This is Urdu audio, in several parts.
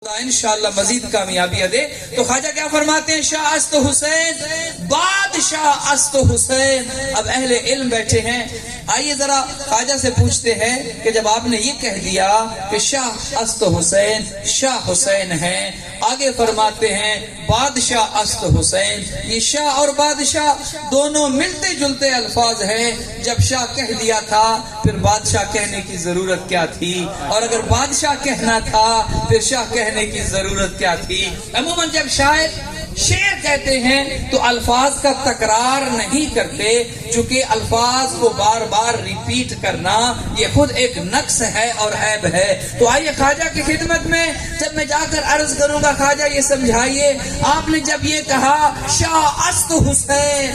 خدا انشاءاللہ مزید کامیابی دے۔ تو خواجہ کیا فرماتے ہیں؟ شاہ است حسین، بادشاہ است حسین۔ اب اہل علم بیٹھے ہیں، آئیے ذرا خواجہ سے پوچھتے ہیں کہ جب آپ نے یہ کہہ دیا کہ شاہ است حسین، شاہ حسین ہیں، آگے فرماتے ہیں بادشاہ است حسین، یہ شاہ اور بادشاہ دونوں ملتے جلتے الفاظ ہیں۔ جب شاہ کہہ دیا تھا پھر بادشاہ کہنے کی ضرورت کیا تھی؟ اور اگر بادشاہ کہنا تھا پھر شاہ کہنے کی ضرورت کیا تھی؟ عموماً جب شاعر شعر کہتے ہیں تو الفاظ کا تکرار نہیں کرتے، چونکہ الفاظ کو بار بار ریپیٹ کرنا یہ خود ایک نقص ہے اور عیب ہے۔ تو آئیے خواجہ کی خدمت میں جب میں جا کر عرض کروں گا، خواجہ یہ سمجھائیے، آپ نے جب یہ کہا شاہ است حسین،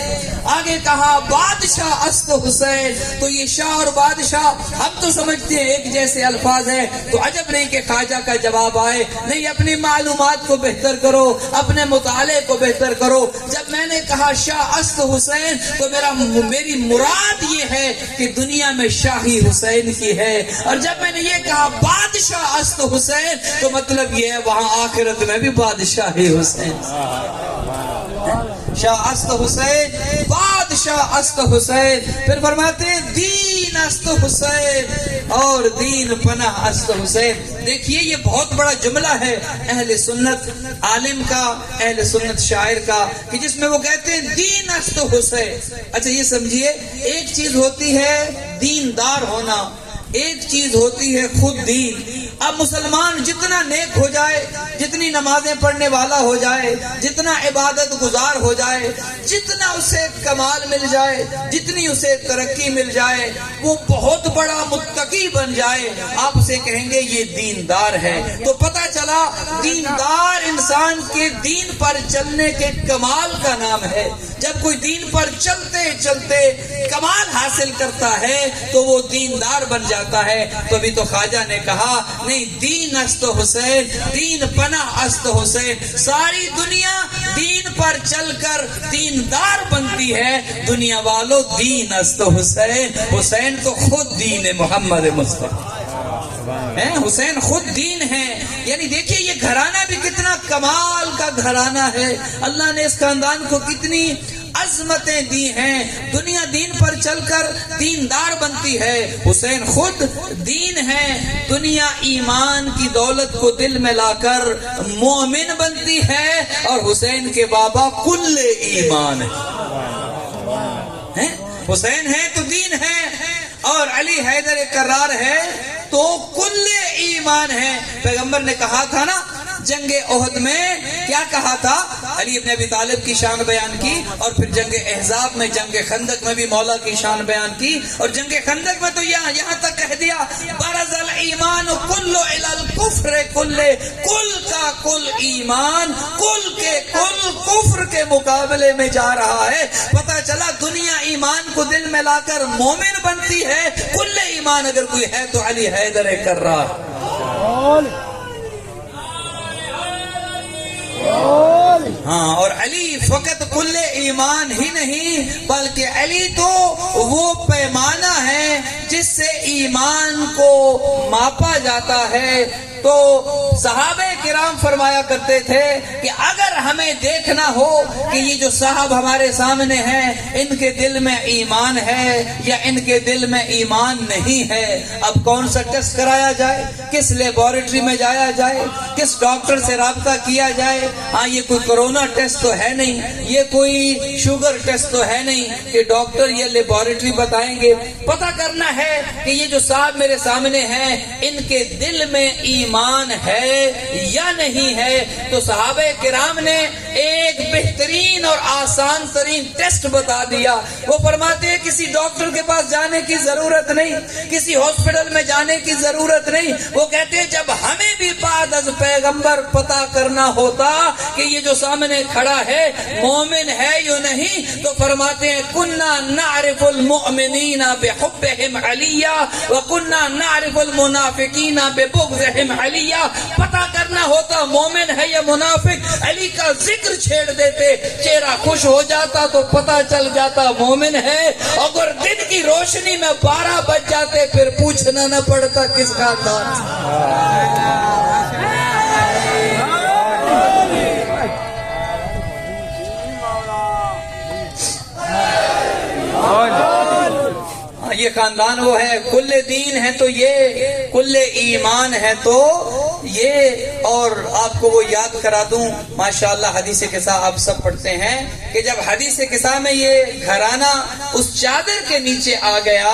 آگے کہا بادشاہ است حسین، تو یہ شاہ اور بادشاہ ہم تو سمجھتے ہیں ایک جیسے الفاظ ہیں، تو عجب نہیں کہ خواجہ کا جواب آئے نہیں اپنی معلومات کو بہتر کرو، اپنے مطالعے کو بہتر کرو۔ جب میں نے کہا شاہ است حسین تو میری مراد یہ ہے کہ دنیا میں شاہی حسین کی ہے، اور جب میں نے یہ کہا بادشاہ است حسین تو مطلب یہ ہے وہاں آخرت میں بھی بادشاہی حسین۔ شاہ است حسین، بادشاہ است حسین، پھر فرماتے ہیں دین است حسین اور دین پناہ است حسین۔ دیکھیے یہ بہت بڑا جملہ ہے اہل سنت عالم کا، اہل سنت شاعر کا، کہ جس میں وہ کہتے ہیں دین است حسین۔ اچھا یہ سمجھیے، ایک چیز ہوتی ہے دیندار ہونا، ایک چیز ہوتی ہے خود دین۔ اب مسلمان جتنا نیک ہو جائے، جتنی نمازیں پڑھنے والا ہو جائے، جتنا عبادت گزار ہو جائے، جتنا اسے کمال مل جائے، جتنی اسے ترقی مل جائے، وہ بہت بڑا متقی بن جائے، آپ اسے کہیں گے یہ دیندار ہے۔ تو پتہ چلا دیندار انسان کے دین پر چلنے کے کمال کا نام ہے۔ جب کوئی دین پر چلتے چلتے کمال حاصل کرتا ہے تو وہ دیندار بن جاتا ہے۔ تو ابھی تو خواجہ نے کہا نہیں دین است حسین، دین پناہ است حسین، ساری دنیا دین پر چل کر دیندار بنتی ہے، دنیا والوں دین است حسین۔ حسین تو خود دین محمد مصطفیٰ، حسین خود دین ہے۔ یعنی دیکھیے یہ گھرانہ بھی کتنا کمال کا گھرانہ ہے، اللہ نے اس خاندان کو کتنی عظمتیں دی ہیں، دنیا دین پر چل کر دیندار بنتی ہے۔ حسین خود دین ہے، دنیا ایمان کی دولت کو دل میں لا کر مومن بنتی ہے، اور حسین کے بابا کل ایمان ہے۔ حسین ہے تو دین ہے، اور علی حیدر کرار ہے تو کل ایمان ہے۔ پیغمبر نے کہا تھا نا جنگ احد میں، کیا کہا تھا؟ علی ابن ابی طالب کی شان بیان کی، اور پھر جنگ احزاب میں، جنگ خندق میں بھی مولا کی شان بیان کی، اور جنگ خندق میں تو یہاں تک کہہ دیا برز الایمان کل الی الکفر کل، کل کا کل ایمان کل کے کل کفر کے مقابلے میں جا رہا ہے۔ پتہ چلا دنیا ایمان کو دل میں لا کر مومن بنتی ہے، کل ایمان اگر کوئی ہے تو علی حیدر کرار۔ ہاں، اور علی فقط کل ایمان ہی نہیں بلکہ علی تو وہ پیمانہ ہے جس سے ایمان کو ماپا جاتا ہے۔ تو صحابہ کرام فرمایا کرتے تھے کہ اگر ہمیں دیکھنا ہو کہ یہ جو صاحب ہمارے سامنے ہیں ان کے دل میں ایمان ہے یا ان کے دل میں ایمان نہیں ہے، اب کون سا ٹیسٹ کرایا جائے، کس لیبارٹری میں جایا جائے، کس ڈاکٹر سے رابطہ کیا جائے؟ ہاں یہ کوئی کرونا ٹیسٹ تو ہے نہیں، یہ کوئی شوگر ٹیسٹ تو ہے نہیں کہ ڈاکٹر یا لیبارٹری بتائیں گے۔ پتہ کرنا ہے کہ یہ جو صاحب میرے سامنے ہیں ان کے دل میں ایمان ہے یا نہیں ہے۔ تو صحابہ کرام نے ایک بہترین اور آسان ترین ٹیسٹ بتا دیا۔ وہ فرماتے ہیں کسی ڈاکٹر کے پاس جانے کی ضرورت نہیں، کسی ہاسپٹل میں جانے کی ضرورت نہیں۔ وہ کہتے ہیں جب ہمیں بھی بعد از پیغمبر پتا کرنا ہوتا کہ یہ جو سامنے کھڑا ہے مومن ہے یا نہیں، تو فرماتے ہیں کننا نعرف المؤمنین بحبہم علیہ وکننا نعرف المنافقین ببغضہم علیہ۔ پتا کرنا ہوتا مومن ہے یا منافق، علی کا ذکر چھیڑ دیتے، چہرہ خوش ہو جاتا تو پتا چل جاتا مومن ہے۔ اگر دن کی روشنی میں 12 بج جاتے پھر پوچھنا نہ پڑتا کس کا تھا۔ خاندان وہ ہے، کل دین ہے تو یہ، کل ایمان ہے تو یہ۔ اور آپ کو وہ یاد کرا دوں، ماشاءاللہ حدیث قصہ آپ سب پڑھتے ہیں کہ جب حدیث قصہ میں یہ گھرانہ اس چادر کے نیچے آ گیا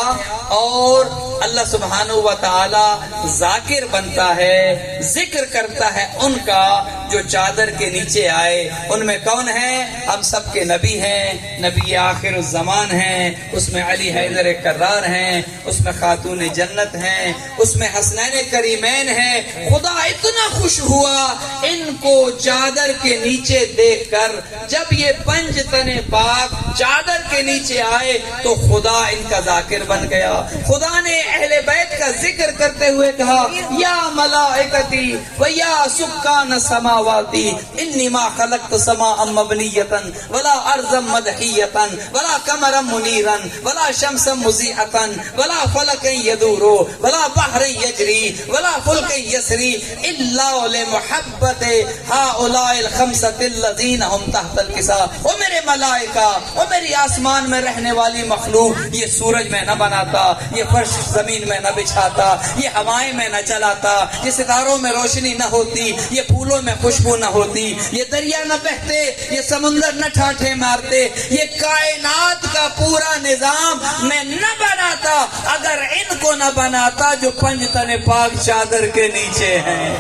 اور اللہ سبحانہ و تعالی ذاکر بنتا ہے، ذکر کرتا ہے ان کا جو چادر کے نیچے آئے۔ ان میں کون ہیں؟ ہم سب کے نبی ہیں، نبی آخر الزمان ہیں، اس میں علی حیدر کرار ہیں، اس میں خاتون جنت ہیں، اس میں حسنین کریمین ہیں۔ خدا اتنا خوش ہوا ان کو چادر کے نیچے دیکھ کر، جب یہ پنج تن پاک چادر کے نیچے آئے تو خدا ان کا ذاکر بن گیا۔ خدا نے اہل بیت کا ذکر کرتے ہوئے کہا، یا ملائکتی و یا سکان سماواتی انی ما خلقت سماء مبنیتا ولا ارضا مدحیتا ولا قمرا منیرا ولا شمسا مضیئتا ولا فلکا یدور ولا بحر یجری ولا فلک یسری الا لمحبت ہؤلاء الخمسۃ الذین هم تحت الکساء۔ او میرے ملائکہ، او میری آسمان میں رہنے والی مخلوق، یہ سورج میں نہ بناتا، یہ فرش زمین میں نہ بچھاتا، یہ ہوائیں میں نہ چلاتا، یہ ستاروں میں روشنی نہ ہوتی، یہ پھولوں میں خوشبو نہ ہوتی، یہ دریا نہ بہتے، یہ سمندر نہ ٹھاٹھے مارتے، یہ کائنات کا پورا نظام میں نہ بناتا اگر ان کو نہ بناتا جو پنج تن پاک چادر کے نیچے ہیں۔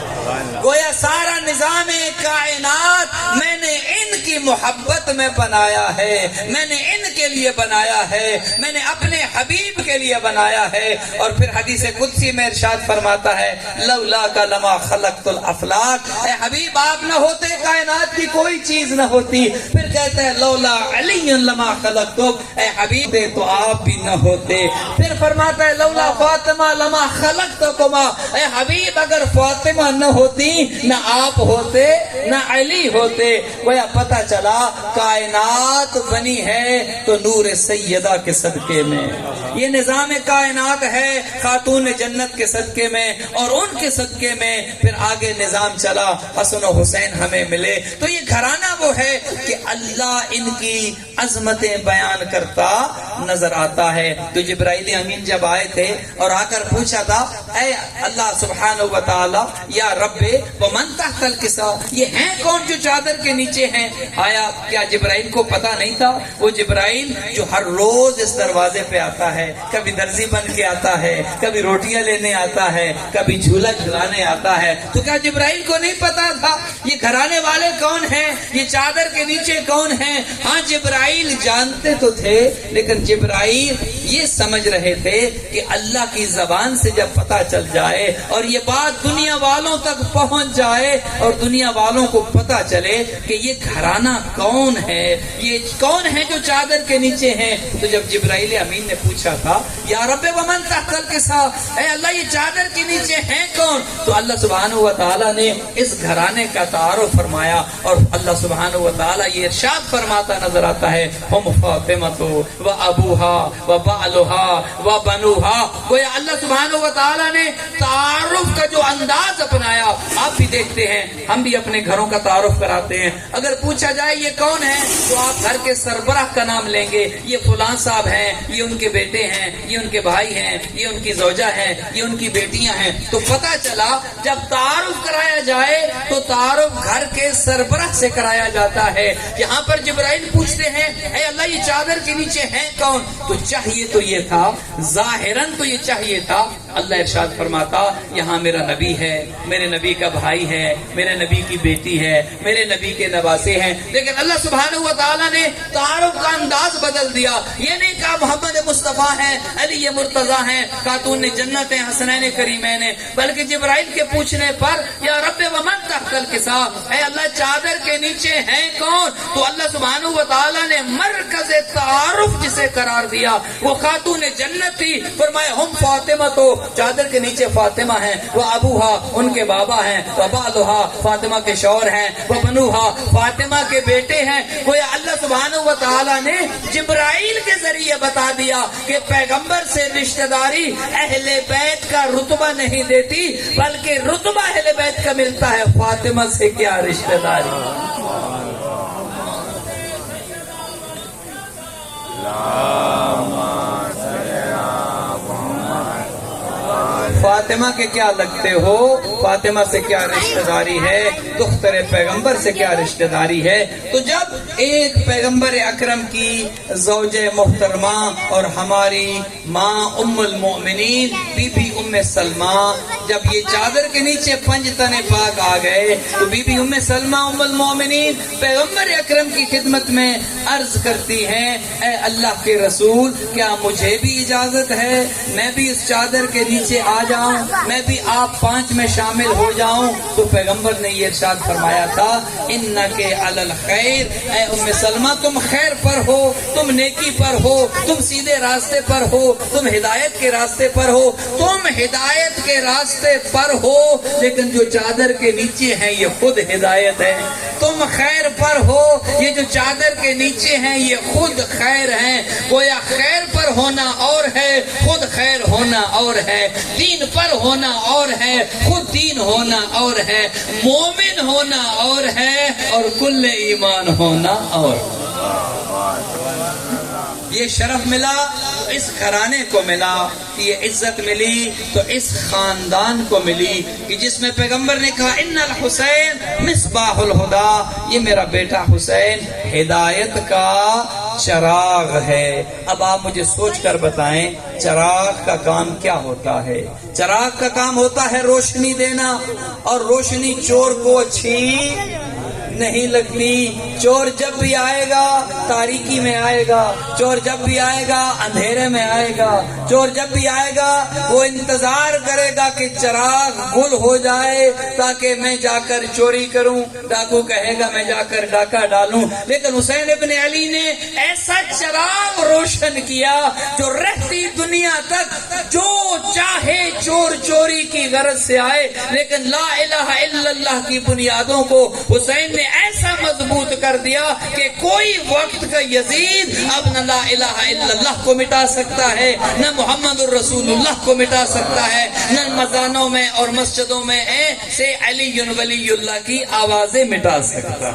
گویا سارا نظام کائنات میں نے ان کی محبت میں بنایا ہے، میں نے ان کے لیے بنایا ہے، میں نے اپنے حبیب کے لیے بنایا ہے۔ اور پھر حدیث قدسی میں ارشاد فرماتا ہے، لولا کا لما خلقت الافلاک، اے حبیب آپ نہ ہوتے کائنات کی کوئی چیز نہ ہوتی۔ پھر کہتا ہے لولا علی لما خلقتک، اے حبیب تو آپ بھی نہ ہوتے۔ پھر فرماتا ہے لولا فاطمہ لما خلقتکما، اے حبیب اگر فاطمہ نہ ہوتی نہ آپ ہوتے نہ علی ہوتے۔ گویا پتہ چلا کائنات بنی ہے تو نور سیدہ کے صدقے میں، یہ نظام کائنات ہے خاتون جنت کے صدقے میں، اور ان کے صدقے میں پھر آگے نظام چلا، حسن و حسین ہمیں ملے۔ تو یہ گھرانہ وہ ہے کہ اللہ ان کی عظمتیں بیان کرتا نظر آتا ہے۔ تو جبرائیل امین جب آئے تھے اور آ کر پوچھا تھا، اے اللہ سبحانہ و تعالی یا رب ومن تحت الکساء، یہ ہیں کون جو چادر کے نیچے ہیں؟ آیا کیا جبرائیل کو پتا نہیں تھا؟ وہ جبرائیل جو ہر روز اس دروازے پہ آتا ہے، کبھی درزی بن کے آتا ہے، کبھی روٹیاں لینے آتا ہے، کبھی جھولا جھلانے آتا ہے، تو کیا جبرائیل کو نہیں پتا تھا یہ گھرانے والے کون ہیں، یہ چادر کے نیچے کون ہیں؟ ہاں جبرائیل جانتے تو تھے، لیکن جبرائیل یہ سمجھ رہے تھے کہ اللہ کی زبان سے جب پتا چل جائے اور یہ بات دنیا والوں تک پہنچ جائے اور دنیا والوں کو پتا چلے کہ یہ گھرانہ کون ہے، یہ کون ہے جو چادر کے نیچے ہیں، تو جب جبرائیل امین نے پوچھا تھا یا رب ومن تحت الکساء، اے اللہ یہ چادر کے نیچے ہیں کون، تو اللہ سبحانہ و تعالی نے اس گھرانے کا تعارف فرمایا، اور اللہ سبحانہ و تعالی یہ ارشاد فرماتا نظر آتا ہے، ہم فاطمہ و ابوہا و بالہا و بنوہا۔ گویا اللہ سبحانہ و تعالی نے تعارف کا جو انداز اپنایا، آپ بھی دیکھتے ہیں، ہم بھی اپنے گھروں کا تعارف کراتے ہیں۔ اگر پوچھا جائے یہ کون ہے تو آپ گھر کے سربراہ کا نام لیں گے، یہ فلاں صاحب ہیں، یہ ان کے بیٹے ہیں، یہ ان کے بھائی ہیں، یہ ان کی زوجہ ہیں، یہ ان کی بیٹیاں ہیں۔ تو پتہ چلا جب تعارف کرایا جائے تو تعارف گھر کے سربراہ سے کرایا جاتا ہے۔ یہاں پر جبرائیل پوچھتے ہیں اے اللہ یہ چادر کے نیچے ہیں کون، تو چاہیے تو یہ تھا، ظاہراً تو یہ چاہیے تھا، اللہ ارشاد فرماتا یہاں میرا نبی ہے، میرے نبی کا بھائی ہے، میرے نبی کی بیٹی ہے، میرے نبی کے نواسے ہیں، لیکن اللہ سبحانہ و تعالیٰ نے تعارف کا انداز بدل دیا۔ یہ نہیں کہا محمد مصطفیٰ ہیں، علی مرتضیٰ ہیں، خاتون جنت ہیں، حسنین کریمین ہیں، بلکہ جبرائیل کے پوچھنے پر یا رب ومن تحت الکساء، اے اللہ چادر کے نیچے ہیں کون، تو اللہ سبحانہ و تعالیٰ نے مرکز تعارف جسے قرار دیا وہ خاتون جنت تھی۔ فرمایا ہم فاطمہ، تو چادر کے نیچے فاطمہ ہیں، وہ ابوہا ان کے بابا ہیں، وہ بالہا فاطمہ کے شوہر ہیں، وہ بنوہا فاطمہ کے بیٹے ہیں۔ گویا اللہ سبحانہ و تعالیٰ نے جبرائیل کے ذریعے بتا دیا کہ پیغمبر سے رشتہ داری اہل بیت کا رتبہ نہیں دیتی، بلکہ رتبہ اہل بیت کا ملتا ہے، فاطمہ سے کیا رشتہ داری۔ فاطمہ کے کیا لگتے ہو، فاطمہ سے کیا رشتہ داری ہے، دختر پیغمبر سے کیا رشتہ داری ہے۔ تو جب ایک پیغمبر اکرم کی زوج محترمہ اور ہماری ماں ام المؤمنین بی بی ام سلمہ جب یہ چادر کے نیچے پنج تنے پاک آ گئے تو بی بی ام سلمہ ام المؤمنین پیغمبر اکرم کی خدمت میں عرض کرتی ہیں، اے اللہ کے رسول، کیا مجھے بھی اجازت ہے میں بھی اس چادر کے نیچے آ جاؤں، میں بھی آپ پانچ میں شامل ہو جاؤں؟ تو پیغمبر نے یہ ارشاد فرمایا تھا، انکے علی الخیر، اے ام سلمہ تم خیر پر ہو، تم نیکی پر ہو، تم سیدھے راستے پر ہو، تم ہدایت کے راستے پر ہو، تم ہدایت کے راستے پر ہو، لیکن جو چادر کے نیچے ہیں یہ خود ہدایت ہے۔ تم خیر پر ہو، یہ جو چادر کے نیچے ہیں یہ خود خیر ہیں۔ گویا خیر پر ہونا اور ہے، خود خیر ہونا اور ہے، دین پر ہونا اور ہے، خود دین ہونا اور ہے، مومن ہونا اور ہے، اور کل ایمان ہونا اور۔ یہ شرف ملا تو اس گھرانے کو ملا، یہ عزت ملی تو اس خاندان کو ملی کہ جس میں پیغمبر نے کہا ان الحسین مصباح الہدی، یہ میرا بیٹا حسین ہدایت کا چراغ ہے۔ اب آپ مجھے سوچ کر بتائیں چراغ کا کام کیا ہوتا ہے؟ چراغ کا کام ہوتا ہے روشنی دینا، اور روشنی چور کو اچھی نہیں لگتی۔ چور جب بھی آئے گا تاریکی میں آئے گا، چور جب بھی آئے گا اندھیرے میں آئے گا، چور جب بھی آئے گا وہ انتظار کرے گا کہ چراغ گل ہو جائے تاکہ میں جا کر چوری کروں، ڈاکو کہے گا میں جا کر ڈاکہ ڈالوں۔ لیکن حسین ابن علی نے ایسا چراغ روشن کیا جو رہتی دنیا تک جو چاہے چور چوری کی غرض سے آئے، لیکن لا الہ الا اللہ کی بنیادوں کو حسین نے ایسا مضبوط کر دیا کہ کوئی وقت کا یزید اب نہ لا الہ الا اللہ کو مٹا سکتا ہے، نہ محمد الرسول اللہ کو مٹا سکتا ہے، نہ مزانوں میں اور مسجدوں میں سے علی ولی اللہ کی آوازیں مٹا سکتا۔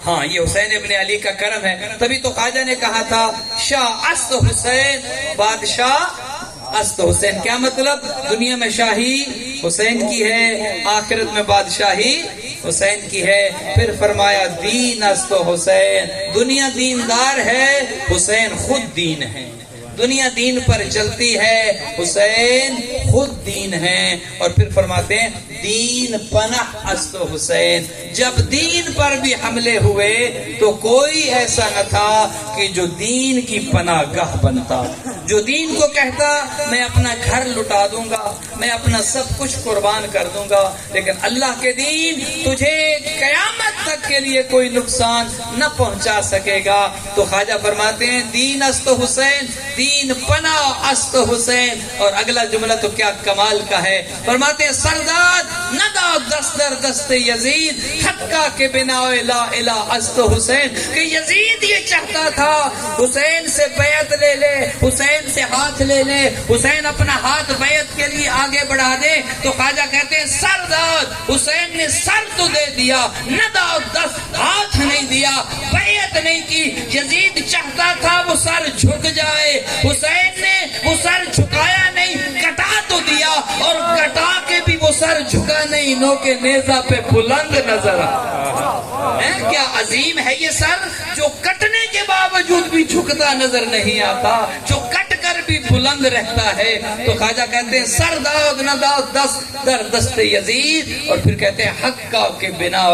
ہاں، یہ حسین ابن علی کا کرم ہے۔ تبھی تو خواجہ نے کہا تھا شاہ است حسین، بادشاہ است حسین۔ کیا مطلب؟ دنیا میں شاہی حسین کی ہے، آخرت میں بادشاہی حسین کی ہے۔ پھر فرمایا دین است حسین، دنیا دیندار ہے، حسین خود دین ہے۔ دنیا دین پر چلتی ہے، حسین خود دین ہے۔ اور پھر فرماتے ہیں دین پناہ است حسین، جب دین پر بھی حملے ہوئے تو کوئی ایسا نہ تھا کہ جو دین کی پناہ گاہ بنتا، جو دین کو کہتا میں اپنا گھر لٹا دوں گا، میں اپنا سب کچھ قربان کر دوں گا، لیکن اللہ کے دین تجھے قیامت تک کے لیے کوئی نقصان نہ پہنچا سکے گا۔ تو خواجہ فرماتے ہیں دین است حسین، دین پناہ است حسین۔ اور اگلا جملہ تو کیا کمال کا ہے، فرماتے ہیں سرداد ندا دست در دست یزید حقا کے بنا لا الہ است حسین، کہ یزید یہ چاہتا تھا حسین سے بیعت لے لے، حسین سے ہاتھ لے لے، حسین اپنا ہاتھ بیعت کے لیے آگے بڑھا دے۔ تو خواجہ کہتے ہیں سرداد حسین نے سر تو دے دیا، ندا دست ہاتھ نہیں دیا، بیعت نہیں کی۔ یزید چاہتا تھا وہ سر جھک جائے، حسین نے وہ سر جھکایا نہیں، کٹا تو دیا، اور کٹا کے بھی وہ سر جھکا نہیں، نو کے نیزہ پہ بلند نظر آتا۔ کیا عظیم ہے یہ سر جو کٹنے کے باوجود بھی جھکتا نظر نہیں آتا، جو کٹ کر بھی بلند رہتا ہے۔ تو خواجہ کہتے ہیں سر داد نہ داد دست در دست یزید، اور پھر کہتے ہیں حقا کے بنا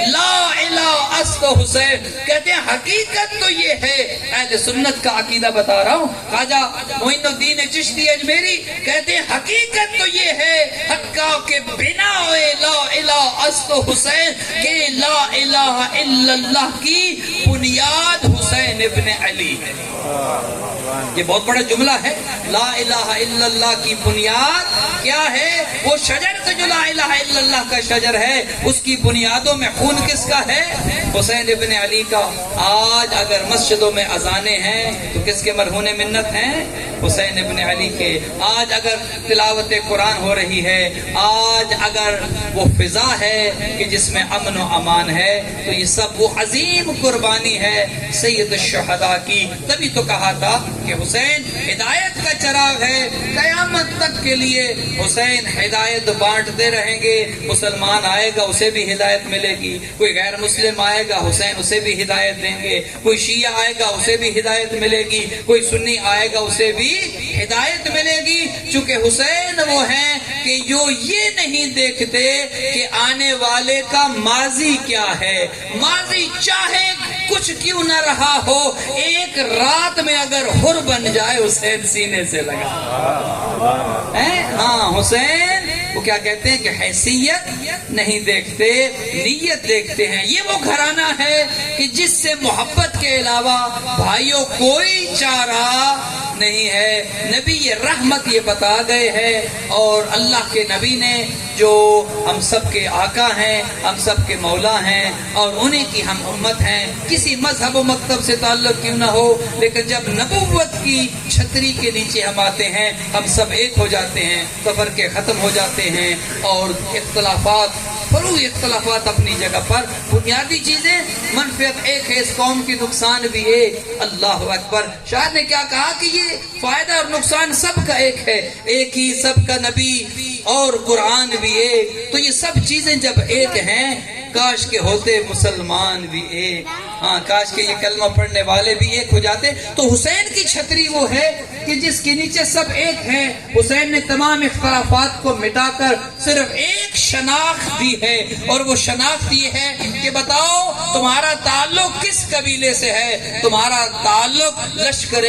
لا الہ است حسین۔ کہتے ہیں حقیقت تو یہ ہے، اہل سنت کا عقیدہ بتا رہا ہوں، خواجہ معین الدین چشتی اجمیری کہتے ہیں حقیقت تو یہ ہے حقا کے بنا لا الہ است حسین، کہ لا الہ الا اللہ کی بنیاد حسین ابن علی ہے۔ یہ بہت بڑا جملہ ہے، لا الہ الا اللہ کی بنیاد کیا ہے؟ وہ شجر سے جو لا الہ الا اللہ کا شجر ہے اس کی بنیادوں میں خون کس کا ہے؟ حسین ابن علی کا۔ آج اگر مسجدوں میں اذانیں ہیں تو کس کے مرہون منت ہیں؟ حسین ابن علی کے۔ آج اگر تلاوت قرآن ہو رہی ہے، آج اگر وہ فضا ہے کہ جس میں امن و امان ہے، تو یہ سب وہ عظیم قربانی ہے سید الشہداء کی۔ تبھی تو کہا تھا کہ حسین ہدایت کا چراغ ہے، قیامت تک کے لیے حسین ہدایت بانٹتے رہیں گے۔ مسلمان آئے گا اسے بھی ہدایت ملے گی، کوئی غیر مسلم آئے گا حسین اسے بھی ہدایت دیں گے، کوئی شیعہ آئے گا اسے بھی ہدایت ملے گی، کوئی سنی آئے گا اسے بھی ہدایت ملے گی، چونکہ حسین وہ ہیں کہ جو یہ نہیں دیکھتے کہ آنے والے کا ماضی کیا ہے، ماضی چاہے کچھ کیوں نہ رہا ہو، ایک رات میں اگر حر بن جائے حسین سینے سے لگا۔ ہاں حسین وہ کیا کہتے ہیں کہ حیثیت نہیں دیکھتے، نیت دیکھتے ہیں۔ یہ وہ گھرانہ ہے کہ جس سے محبت کے علاوہ بھائیوں کوئی چارہ نہیں ہے۔ نبی یہ رحمت یہ بتا گئے ہیں، اور اللہ کے نبی نے جو ہم سب کے آقا ہیں، ہم سب کے مولا ہیں، اور انہی کی ہم امت ہیں، کسی مذہب و مکتب سے تعلق کیوں نہ ہو، لیکن جب نبوت کی چھتری کے نیچے ہم آتے ہیں ہم سب ایک ہو جاتے ہیں، تفرقے ختم ہو جاتے ہیں، اور اختلافات فروعی اختلافات اپنی جگہ پر، بنیادی چیزیں منفعت ایک ہے، اس قوم کی نقصان بھی ایک۔ اللہ اکبر۔ شاعر نے کیا کہا کہ یہ فائدہ اور نقصان سب کا ایک ہے، ایک ہی سب کا نبی اور قرآن بھی ایک، تو یہ سب چیزیں جب ایک ہیں کاش کے ہوتے مسلمان بھی ایک، ہاں کاش کے یہ کلمہ پڑھنے والے بھی ایک ہو جاتے۔ تو حسین کی چھتری وہ ہے کہ جس کے نیچے سب ایک ہیں۔ حسین نے تمام اختلافات کو مٹا کر صرف ایک شناخت دی ہے، اور وہ شناخت یہ ہے کہ بتاؤ تمہارا تعلق کس قبیلے سے ہے، تمہارا تعلق لشکر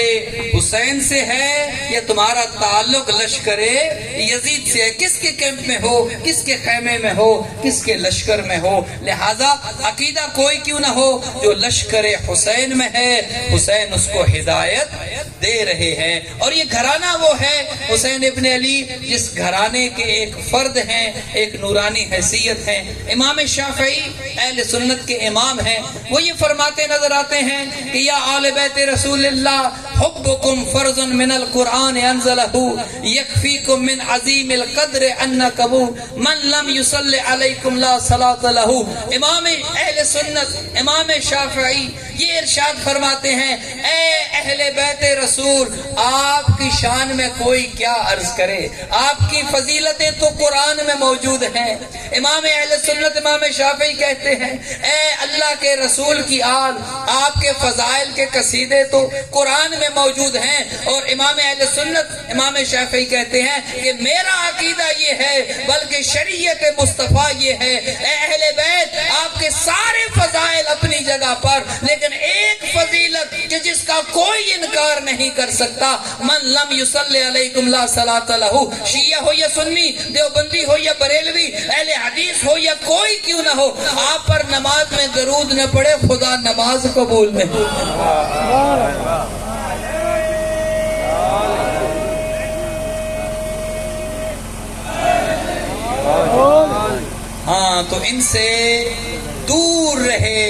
حسین سے ہے یا تمہارا تعلق لشکر یزید سے ہے، کس کے کیمپ میں ہو، کس کے خیمے میں ہو، کس کے لشکر میں ہو۔ لہذا عقیدہ کوئی کیوں نہ ہو، جو لشکر حسین میں ہے حسین اس کو ہدایت دے رہے ہیں۔ اور یہ گھرانہ وہ ہے حسین ابن علی جس گھرانے کے ایک فرد ہیں، ایک نورانی حیثیت ہیں۔ امام شافعی اہل سنت کے امام ہیں، وہ یہ فرماتے نظر آتے ہیں کہ یا آل بیت رسول اللہ حبکم فرض من القرآن انزلہ یکفیکم من عظیم القدر انکم من لم یصلی علیکم لا صلاۃ لہ۔ امام اہل سنت امام شافعی یہ ارشاد فرماتے ہیں، اے اہل بیت رسول آپ کی شان میں کوئی کیا عرض کرے، آپ کی فضیلتیں تو قرآن میں موجود ہیں۔ امام اہل سنت امام شافعی کہتے ہیں، اے اللہ کے رسول کی آل، آپ کے فضائل کے قصیدے تو قرآن میں موجود ہیں۔ اور امام اہل سنت امام شافعی کہتے ہیں کہ میرا عقیدہ یہ ہے، بلکہ شریعت مصطفیٰ یہ ہے، اے اہل بیت آپ کے سارے فضائل اپنی جگہ پر، لیکن ایک فضیلت کہ جس کا کوئی انکار نہیں کر سکتا، من لم یصلی علیکم لا صلاۃ لہ۔ شیعہ ہو یا سنی، دیوبندی ہو یا بریلوی، اہل حدیث ہو یا کوئی کیوں نہ ہو، آپ پر نماز میں درود نہ پڑے خدا نماز قبول نہیں۔ ہاں تو ان سے دور رہے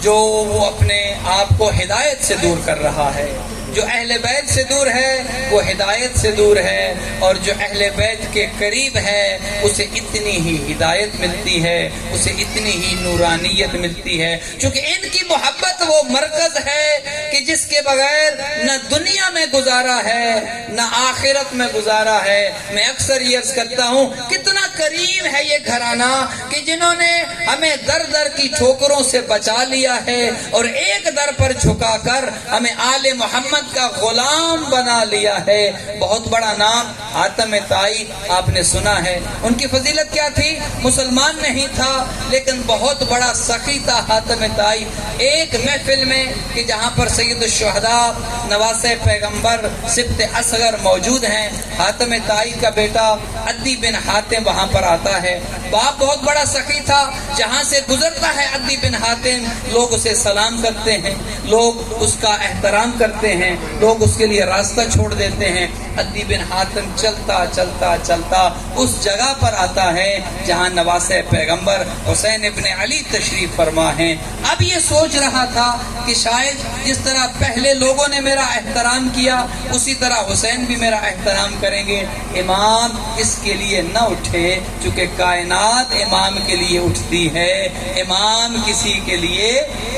جو وہ اپنے آپ کو ہدایت سے دور کر رہا ہے۔ جو اہل بیت سے دور ہے وہ ہدایت سے دور ہے، اور جو اہل بیت کے قریب ہے اسے اتنی ہی ہدایت ملتی ہے، اسے اتنی ہی نورانیت ملتی ہے، چونکہ ان کی محبت وہ مرکز ہے کہ جس کے بغیر نہ دنیا میں گزارا ہے نہ آخرت میں گزارا ہے۔ میں اکثر یہ عرض کرتا ہوں کتنا کریم ہے یہ گھرانہ کہ جنہوں نے ہمیں در در کی ٹھوکروں سے بچا لیا ہے، اور ایک در پر جھکا کر ہمیں آل محمد کا غلام بنا لیا ہے۔ بہت بڑا نام حاتم طائی آپ نے سنا ہے، ان کی فضیلت کیا تھی؟ مسلمان نہیں تھا لیکن بہت بڑا سخی تھا حاتم طائی۔ ایک محفل میں کہ جہاں پر سید الشہداء نواسہ پیغمبر سبط اصغر موجود ہیں، حاتم طائی کا بیٹا عدی بن حاتم وہاں پر آتا ہے۔ باپ بہت بڑا سخی تھا، جہاں سے گزرتا ہے عدی بن حاتم لوگ اسے سلام کرتے ہیں، لوگ اس کا احترام کرتے ہیں، لوگ اس کے لیے راستہ چھوڑ دیتے ہیں۔ عدی بن حاتم چلتا چلتا چلتا اس جگہ پر آتا ہے جہاں نواسہ پیغمبر حسین ابن علی تشریف فرما ہیں. اب یہ سوچ رہا تھا کہ شاید جس طرح پہلے لوگوں نے میرا احترام کیا اسی طرح حسین بھی میرا احترام کریں گے. امام اس کے لیے نہ اٹھے چونکہ کائنات امام کے لیے اٹھتی ہے، امام کسی کے لیے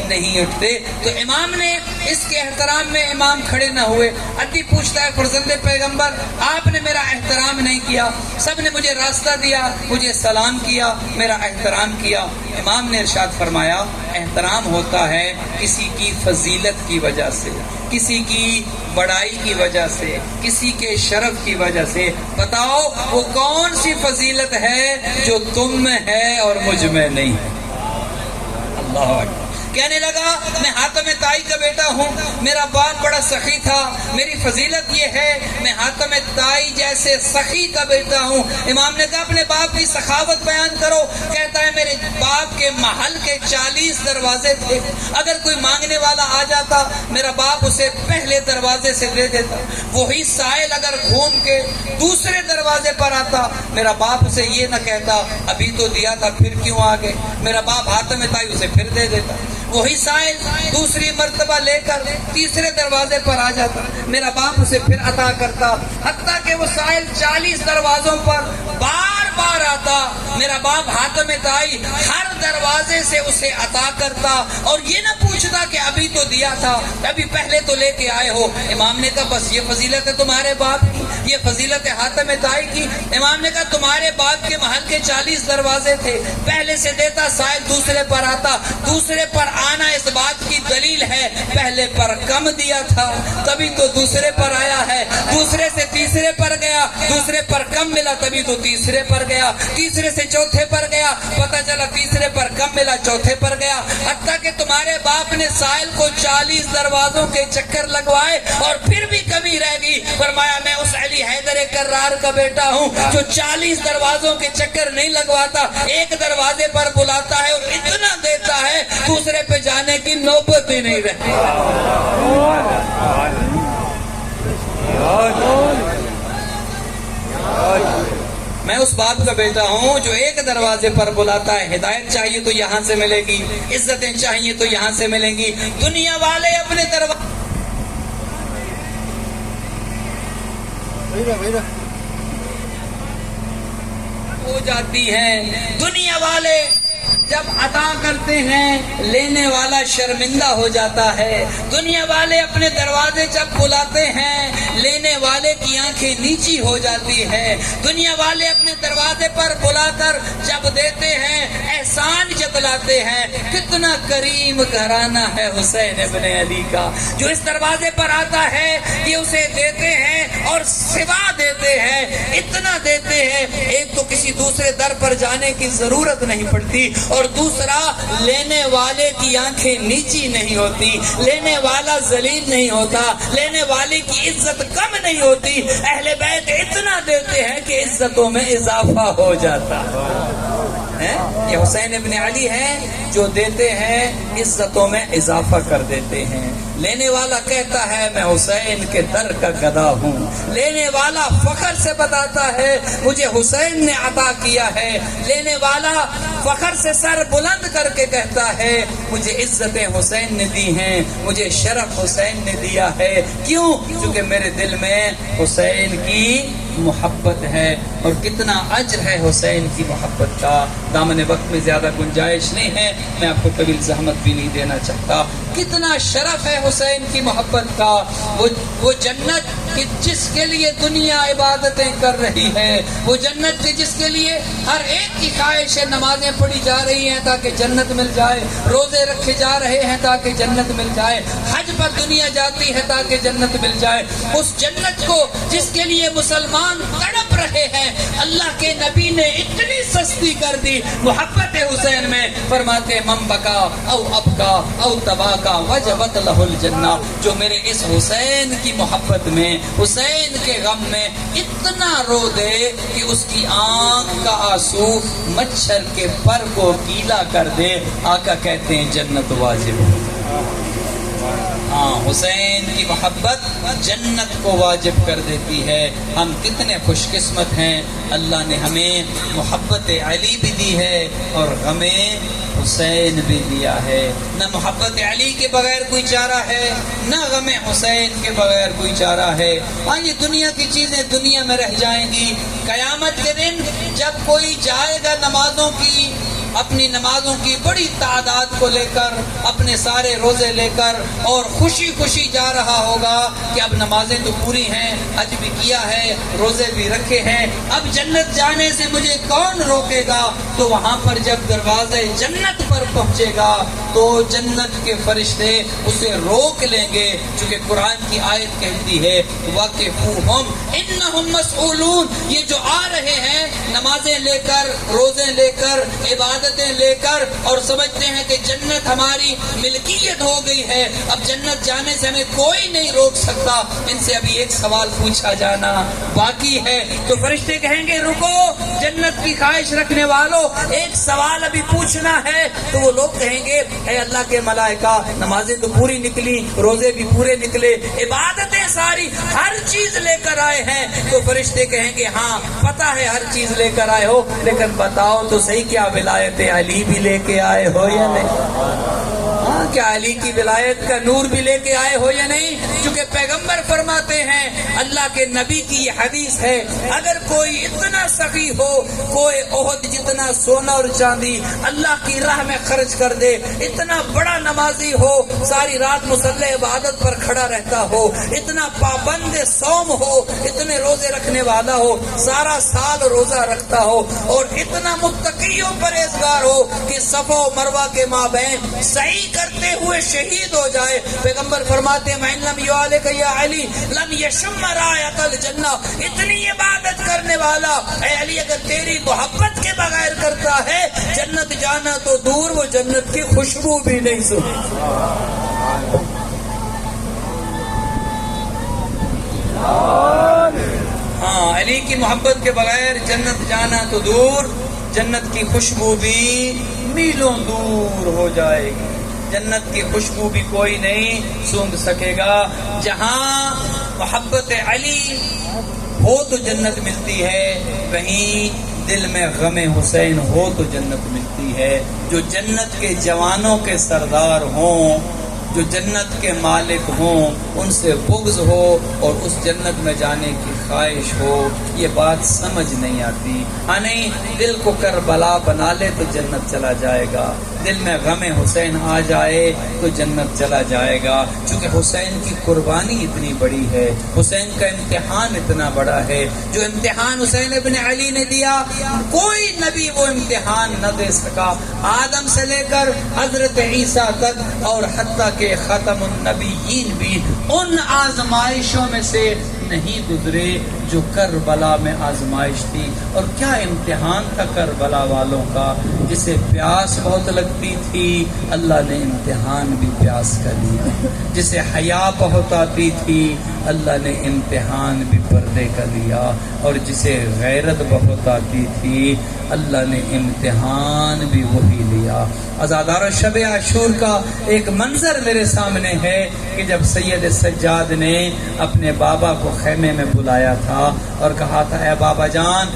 نہیں اٹھتے. تو امام نے اس کے احترام میں امام کھڑے نہ ہوئے. عدی پوچھتا ہے فرزند پیغمبر آپ نے میرا احترام نہیں کیا، سب نے مجھے راستہ دیا، مجھے سلام کیا، میرا احترام کیا. امام نے ارشاد فرمایا احترام ہوتا ہے کسی کی فضیلت کی وجہ سے، کسی کی بڑائی کی وجہ سے، کسی کے شرف کی وجہ سے. بتاؤ وہ کون سی فضیلت ہے جو تم میں ہے اور مجھ میں نہیں ہے؟ اللہ اکبر. کہنے لگا میں حاتم طائی کا بیٹا ہوں، میرا باپ بڑا سخی تھا، میری فضیلت یہ ہے میں حاتم طائی جیسے سخی کا بیٹا ہوں. امام نے کہا اپنے باپ کی سخاوت بیان کرو. کہتا ہے میرے باپ کے محل کے 40 دروازے تھے، اگر کوئی مانگنے والا آ جاتا میرا باپ اسے پہلے دروازے سے دے دیتا. وہی سائل اگر گھوم کے دوسرے دروازے پر آتا میرا باپ اسے یہ نہ کہتا ابھی تو دیا تھا پھر کیوں آگے، میرا باپ حاتم طائی اسے پھر دے دیتا. وہی سائل دوسری مرتبہ لے کر تیسرے دروازے پر آ جاتا، میرا باپ اسے پھر عطا کرتا، حتیٰ کہ وہ سائل 40 دروازوں پر بار بار آتا، میرا باپ حاتم طائی ہر دروازے سے اسے عطا کرتا اور یہ نہ پوچھتا کہ ابھی تو دیا تھا، ابھی پہلے تو لے کے آئے ہو. امام نے کہا بس یہ فضیلت ہے تمہارے باپ کی، یہ فضیلت ہے حاتم طائی کی. امام نے کہا تمہارے باپ کے محل کے 40 دروازے تھے، پہلے سے دیتا سائل دوسرے پر آتا، دوسرے پر آنا اس بات کی دلیل ہے پہلے پر کم دیا تھا تبھی تو دوسرے پر آیا ہے، دوسرے سے تیسرے پر گیا، دوسرے پر کم ملا تبھی تو تیسرے پر گیا، تیسرے سے چوتھے پر گیا، پتہ چلا تیسرے پر کم ملا چوتھے پر گیا. حتیٰ کہ تمہارے باپ نے سائل کو 40 دروازوں کے چکر لگوائے اور پھر بھی کمی رہ گئی. فرمایا میں اس علی حیدر کرار کا بیٹا ہوں جو 40 دروازوں کے چکر نہیں لگواتا، ایک دروازے پر بلاتا ہے اور اتنا دیتا ہے دوسرے پہ جانے کی نوبت ہی نہیں رہتی. میں اس باپ کا بیٹا ہوں جو ایک دروازے پر بلاتا ہے. ہدایت چاہیے تو یہاں سے ملے گی، عزتیں چاہیے تو یہاں سے ملیں گی. دنیا والے اپنے دروازے ہو جاتی ہیں، دنیا والے جب عطا کرتے ہیں لینے والا شرمندہ ہو جاتا ہے. دنیا والے اپنے دروازے جب بلاتے ہیں لینے والے کی آنکھیں نیچی ہو جاتی ہے. دنیا والے اپنے دروازے پر بلا کر جب دیتے ہیں احسان جتلاتے ہیں. کتنا کریم گھرانہ ہے حسین ابن علی کا، جو اس دروازے پر آتا ہے یہ اسے دیتے ہیں اور سوا دیتے ہیں، اتنا دیتے ہیں ایک تو کسی دوسرے در پر جانے کی ضرورت نہیں پڑتی اور دوسرا لینے والے کی آنکھیں نیچی نہیں ہوتی، لینے والا ذلیل نہیں ہوتا، لینے والے کی عزت کم نہیں ہوتی. اہل بیت اتنا دیتے ہیں کہ عزتوں میں اضافہ ہو جاتا ہے. یہ حسین ابن علی ہیں جو دیتے ہیں عزتوں میں اضافہ کر دیتے ہیں. لینے والا کہتا ہے میں حسین کے در کا گدا ہوں، لینے والا فخر سے بتاتا ہے مجھے حسین نے عطا کیا ہے. لینے والا فخر سے سر بلند کر کے کہتا ہے مجھے عزتیں حسین نے دی ہیں، مجھے شرف حسین نے دیا ہے. کیوں؟ کیونکہ میرے دل میں حسین کی محبت ہے. اور کتنا اجر ہے حسین کی محبت کا. دامن وقت میں زیادہ گنجائش نہیں ہے، میں آپ کو طویل زحمت بھی نہیں دینا چاہتا. کتنا شرف ہے حسین کی محبت کا. وہ جنت کہ جس کے لیے دنیا عبادتیں کر رہی ہے، وہ جنت جس کے لیے ہر ایک کی خواہش ہے، نمازیں پڑھی جا رہی ہیں تاکہ جنت مل جائے، روزے رکھے جا رہے ہیں تاکہ جنت مل جائے، حج پر دنیا جاتی ہے تاکہ جنت مل جائے. اس جنت کو جس کے لیے مسلمان تڑپ رہے ہیں اللہ کے نبی نے اتنی سستی کر دی محبت حسین میں. فرماتے من بکا او ابکا او تباکا وجبت لہ الجنہ، جو میرے اس حسین کی محبت میں، حسین کے غم میں اتنا رو دے کہ اس کی آنکھ کا آنسو مچھر کے پر کو گیلا کر دے، آقا کہتے ہیں جنت واجب. ہاں، حسین کی محبت جنت کو واجب کر دیتی ہے۔ ہم کتنے خوش قسمت ہیں، اللہ نے ہمیں محبت علی بھی دی ہے اور غم حسین بھی دیا ہے۔ نہ محبت علی کے بغیر کوئی چارہ ہے، نہ غم حسین کے بغیر کوئی چارہ ہے۔ ہاں، یہ دنیا کی چیزیں دنیا میں رہ جائیں گی، قیامت کے دن جب کوئی جائے گا نمازوں کی، اپنی نمازوں کی بڑی تعداد کو لے کر، اپنے سارے روزے لے کر، اور خوشی خوشی جا رہا ہوگا کہ اب نمازیں تو پوری ہیں، حج بھی کیا ہے، روزے بھی رکھے ہیں، اب جنت جانے سے مجھے کون روکے گا؟ تو وہاں پر جب دروازے جنت پر پہنچے گا تو جنت کے فرشتے اسے روک لیں گے، چونکہ قرآن کی آیت کہتی ہے وَقِفُوهُمْ إِنَّهُمْ مَسْئُولُونَ، یہ جو آ رہے ہیں نمازیں لے کر، روزے لے کر، عبادتیں لے کر، اور سمجھتے ہیں کہ جنت ہماری ملکیت ہو گئی ہے، اب جنت جانے سے ہمیں کوئی نہیں روک سکتا، ان سے ابھی ایک سوال پوچھا جانا باقی ہے۔ تو فرشتے کہیں گے رکو جنت کی خواہش رکھنے والوں، ایک سوال ابھی پوچھنا ہے۔ تو وہ لوگ کہیں گے اے اللہ کے ملائکہ، نمازیں تو پوری نکلی، روزے بھی پورے نکلے، عبادتیں ساری، ہر چیز لے کر آئے ہیں۔ تو فرشتے کہیں گے ہاں پتہ ہے ہر چیز لے کر آئے ہو، لیکن بتاؤ تو صحیح کیا ولایت علی بھی لے کے آئے ہو یا نہیں؟ ہاں، کیا علی کی ولایت کا نور بھی لے کے آئے ہو یا نہیں؟ چونکہ پیغمبر فرماتے ہیں، اللہ کے نبی کی یہ حدیث ہے، اگر کوئی اتنا سخی ہو، کوئی احد جتنا سونا اور چاندی اللہ کی راہ میں خرچ کر دے، اتنا بڑا نمازی ہو، ساری رات مصلی عبادت پر کھڑا رہتا ہو، اتنا پابند صوم ہو، اتنے روزے رکھنے والا ہو، سارا سال روزہ رکھتا ہو، اور اتنا متقی و پرہیزگار ہو کہ صفا و مروہ کے مابین صحیح کرتے ہوئے شہید ہو جائے، پیغمبر فرماتے ہیں مَن لَمْ يُعَلِكَ يَا عَلِي لَمْ يَشُمَّ رَائِحَةَ الْجَنَّةِ، اتنی عبادت کرنے والا اے علی اگر تیری محبت کے بغیر کرتا ہے، جنت جانا تو دور، وہ جنت کی خوشبو بھی نہیں سنے۔ ہاں، علی کی محبت کے بغیر جنت جانا تو دور، جنت کی خوشبو بھی میلوں دور ہو جائے گی، جنت کی خوشبو بھی کوئی نہیں سونگھ سکے گا۔ جہاں محبت علی ہو تو جنت ملتی ہے، وہیں دل میں غم حسین ہو تو جنت ملتی ہے۔ جو جنت کے جوانوں کے سردار ہوں، جو جنت کے مالک ہوں، ان سے بغض ہو اور اس جنت میں جانے کی خواہش ہو، یہ بات سمجھ نہیں آتی۔ ہاں نہیں، دل کو کربلا بنا لے تو جنت چلا جائے گا، دل میں غم حسین آ جائے تو جنت چلا جائے گا، چونکہ حسین کی قربانی اتنی بڑی ہے، حسین کا امتحان اتنا بڑا ہے۔ جو امتحان حسین ابن علی نے دیا، کوئی نبی وہ امتحان نہ دے سکا، آدم سے لے کر حضرت عیسیٰ تک، اور حتیٰ کہ ختم النبیین بھی ان آزمائشوں میں سے نہیں گزرے جو کربلا میں آزمائش تھی۔ اور کیا امتحان تھا کربلا والوں کا، جسے پیاس بہت لگتی تھی اللہ نے امتحان بھی پیاس کا لیا، جسے حیا بہت آتی تھی اللہ نے امتحان بھی پردے کا لیا، اور جسے غیرت بہت آتی تھی اللہ نے امتحان بھی وہی لیا۔ عزادارو، شب عاشور کا ایک منظر میرے سامنے ہے کہ جب سید سجاد نے اپنے بابا کو خیمے میں بلایا تھا اور کہا تھا اے بابا جان،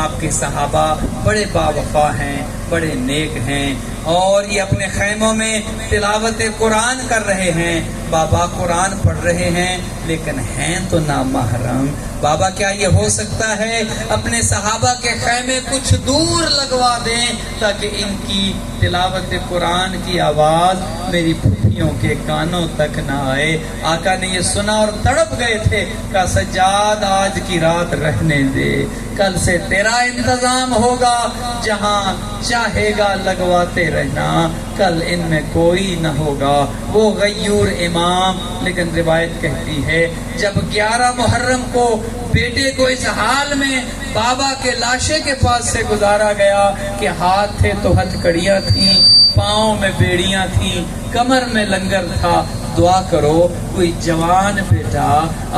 آپ کے صحابہ بڑے باوفا ہیں، بڑے نیک ہیں، اور یہ اپنے خیموں میں تلاوت قرآن کر رہے ہیں، بابا قرآن پڑھ رہے ہیں لیکن ہیں تو نامحرم، بابا کیا یہ ہو سکتا ہے اپنے صحابہ کے خیمے کچھ دور لگوا دیں تاکہ ان کی تلاوت قرآن کی آواز میری پھپھیوں کے کانوں تک نہ آئے؟ آقا نے یہ سنا اور تڑپ گئے تھے، کہا سجاد آج کی رات رہنے دے، کل سے تیرا انتظام ہوگا، جہاں چاہے گا لگواتے رہنا، کل ان میں کوئی نہ ہوگا۔ وہ غیور امام، لیکن روایت کہتی ہے جب 11 محرم کو بیٹے کو اس حال میں بابا کے لاشے کے پاس سے گزارا گیا کہ ہاتھ تھے تو ہتھ کڑیاں تھیں، پاؤں میں بیڑیاں تھیں، کمر میں لنگر تھا، دعا کرو کوئی جوان بیٹا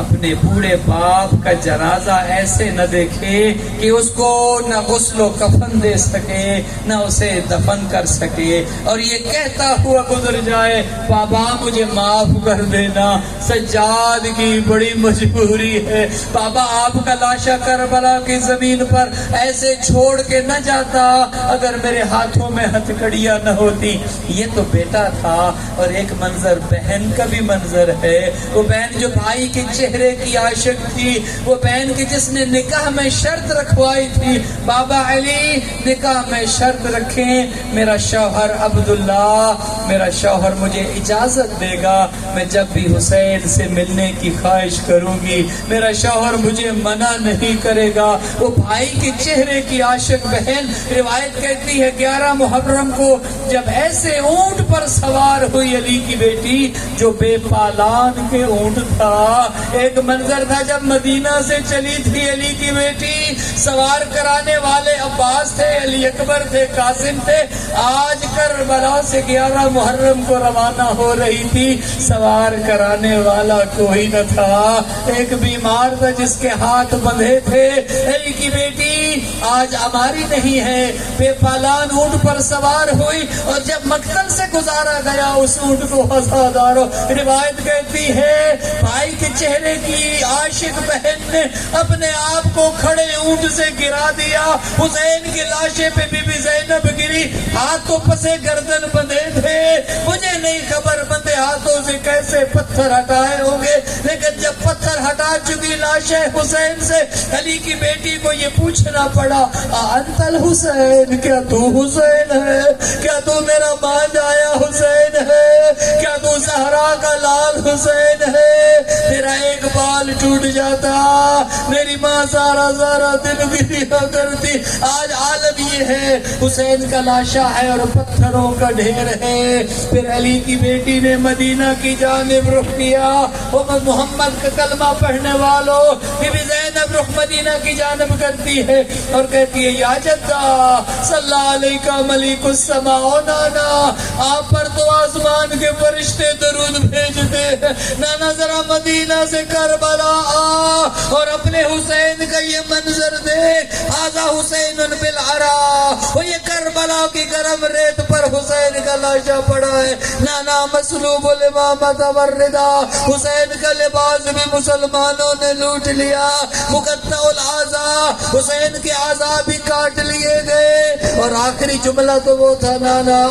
اپنے بوڑھے باپ کا جنازہ ایسے نہ دیکھے کہ اس کو نہ غسل و کفن دے سکے نہ اسے دفن کر سکے اور یہ کہتا ہوا گزر جائے بابا مجھے معاف کر دینا، سجاد کی بڑی مجبوری ہے، بابا آپ کا لاشا کربلا کی زمین پر ایسے چھوڑ کے نہ جاتا اگر میرے ہاتھوں میں ہتھکڑیاں نہ ہوتی۔ یہ تو بیٹا تھا۔ اور ایک منظر بہن کا بھی منظر ہے، وہ بہن جو بھائی کے چہرے کی عاشق تھی، وہ بہن کی جس نے نکاح میں شرط رکھوائی تھی، بابا علی نکاح میں شرط رکھیں میرا شوہر عبداللہ، میرا شوہر مجھے اجازت دے گا، میں جب بھی حسین سے ملنے کی خواہش کروں گی میرا شوہر مجھے منع نہیں کرے گا۔ وہ بھائی کے چہرے کی عاشق بہن، روایت کہتی ہے 11 محرم کو جب ایسے اونٹ پر سوار ہوئی علی کی بیٹی جو بے پالان کے اونٹ تھا، ایک منظر تھا جب مدینہ سے چلی تھی علی کی بیٹی، سوار کرانے والے عباس تھے، علی اکبر تھے، قاسم تھے، آج کربلا سے 11 محرم کو روانہ ہو رہی تھی، سوار کرانے والا کوئی نہ تھا، ایک بیمار تھا جس کے ہاتھ بندھے تھے، علی کی بیٹی آج ہماری نہیں ہے، بے پالان اونٹ پر سوار ہوئی اور جب مقتل سے گزارا گیا اس اونٹ کو ہزادارو، روایت کہتی ہے بھائی کے چہرے کی عاشق بہن نے اپنے آپ کو کھڑے اونٹ سے گرا دیا، حسین کی لاشے پہ بی بی زینب گری، ہاتھوں پسے گردن بندھے تھے، مجھے نہیں خبر بندے ہاتھوں سے کیسے پتھر ہٹائے ہوں گے، لیکن جب پتھر ہٹا چکی لاش حسین سے علی کی بیٹی کو یہ پوچھنا پڑا انت الحسین، کیا تو حسین ہے، کیا تو میرا مانجایا حسین ہے، کیا تو زہرا کا لال حسین ہے، تیرا ایک بال ٹوٹ جاتا میری ماں سارا سارا دن گریا کرتی، آج عالم یہ ہے حسین کا لاشا ہے اور پتھروں کا ڈھیر ہے۔ پھر علی کی بیٹی نے مدینہ کی جانب رخ کیا، محمد کا کلمہ پڑھنے والوں بی بی زینب رخ مدینہ کی جانب کرتی ہے اور کہتی ہے یا جدہ صلی اللہ علیہ ملک السماء و نانا، آپ پر تو آسمان کے فرشتے درود بھیجتے ہیں، نانا ذرا مدینہ سے کربلا آ اور اپنے حسین کا یہ منظر دیکھ، ھذا حسین بالعرا، وہ یہ کربلا کی گرم ریت پر حسین کا لاشا پڑا ہے، نانا مسلوب الامامۃ والردا، حسین کا لباس بھی مسلمانوں نے لوٹ لیا، مقطع الاعضاء، حسین کے اعضاء بھی کاٹ لیے گئے، اور آخری جملہ تو وہ تھا نانا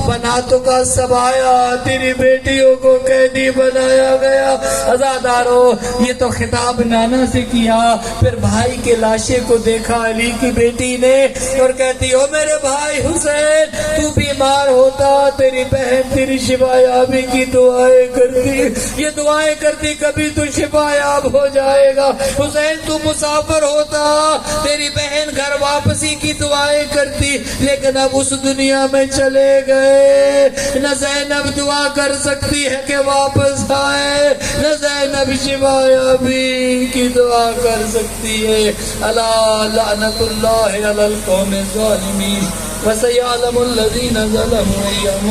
بناتوں کا سبایا، تیری بیٹیوں کو قیدی بنایا گیا، عزادارو یہ تو خطاب نانا سے کیا۔ پھر بھائی کے لاشے کو دیکھا علی کی بیٹی نے اور کہتی او میرے بھائی حسین تو بیمار ہوتا تیری بہن تیری شفا یابی کی دعائیں کرتی، یہ دعائیں کرتی کبھی تو شفا یاب ہو جائے گا، حسین تو مسافر ہوتا تیری بہن گھر واپسی کی دعائیں کرتی، لیکن اب اس دنیا میں چلے گئے، نہ زینب دعا کر سکتی ہے کہ واپس آئے، نہ زینب شفا یابی کی دعا کر سکتی ہے۔ الا لعنت اللہ علی القوم الظالمین وسیعلم الذین ظلموا ایم